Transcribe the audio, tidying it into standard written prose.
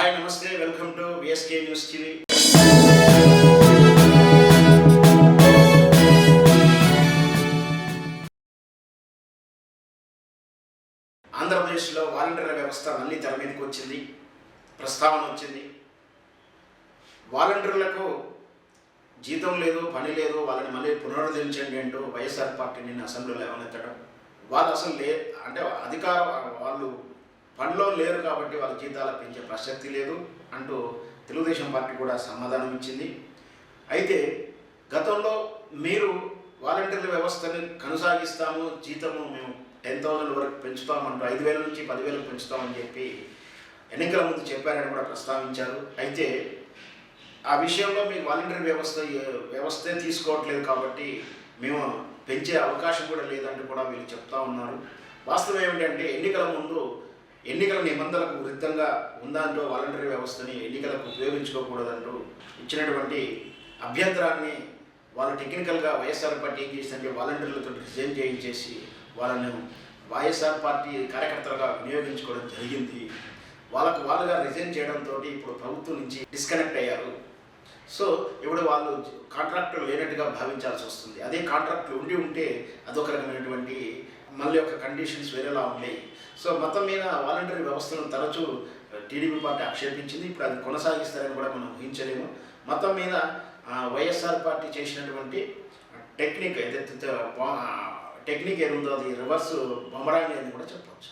Hi నమస్తే welcome to VSK news TV. ఆంధ్రప్రదేశ్లో వాలంటీర్ల వ్యవస్థ మళ్ళీ తెర మీదకి వచ్చింది, ప్రస్తావన వచ్చింది. వాలంటీర్లకు జీతం లేదు, పని లేదు, వాళ్ళని మళ్ళీ పునరుద్ధరించండి అంటూ వైఎస్ఆర్ పార్టీని అసెంబ్లీలో లేవనెత్తడం. వాళ్ళు అసలు అంటే వాళ్ళు పనిలో లేరు కాబట్టి వాళ్ళ జీతాలు పెంచే ప్రసక్తి లేదు అంటూ తెలుగుదేశం పార్టీ కూడా సమాధానం ఇచ్చింది. అయితే గతంలో మీరు వాలంటీర్ల వ్యవస్థని కొనసాగిస్తాము, జీతము మేము 10,000 వరకు పెంచుతామంటూ 5,000 నుంచి 10,000 పెంచుతామని చెప్పి ఎన్నికల ముందు చెప్పారని కూడా ప్రస్తావించారు. అయితే ఆ విషయంలో మీ వాలంటీర్ వ్యవస్థే తీసుకోవట్లేదు కాబట్టి మేము పెంచే అవకాశం కూడా లేదంటూ కూడా వీళ్ళు చెప్తా ఉన్నారు. వాస్తవం ఏమిటంటే ఎన్నికల నిబంధనలకు విరుద్ధంగా ఉందంటూ వాలంటీర్ వ్యవస్థని ఎన్నికలకు ఉపయోగించుకోకూడదంటూ ఇచ్చినటువంటి అభ్యంతరాన్ని వాళ్ళు టెక్నికల్గా వైఎస్ఆర్ పార్టీ ఏం చేసిందంటే వాలంటీర్లతో రిజైన్ చేయించేసి వాళ్ళను వైఎస్ఆర్ పార్టీ కార్యకర్తలుగా వినియోగించుకోవడం జరిగింది. వాళ్ళుగా రిజైన్ చేయడంతో ఇప్పుడు ప్రభుత్వం నుంచి డిస్కనెక్ట్ అయ్యారు. సో ఇప్పుడు వాళ్ళు కాంట్రాక్టులు లేనట్టుగా భావించాల్సి వస్తుంది. అదే కాంట్రాక్టులు ఉంటే అదొక రకమైనటువంటి మళ్ళీ ఒక కండిషన్స్ వేరేలా ఉన్నాయి. సో మొత్తం మీద వాలంటీర్ వ్యవస్థను తరచూ టీడీపీ పార్టీ ఆక్షేపించింది. ఇప్పుడు అది కొనసాగిస్తారని కూడా మనం ఊహించలేము. మొత్తం మీద వైఎస్ఆర్ పార్టీ చేసినటువంటి టెక్నిక్ ఏదైతే ఏదుందో అది రివర్స్ బొమ్మరాంగ్ అని కూడా చెప్పవచ్చు.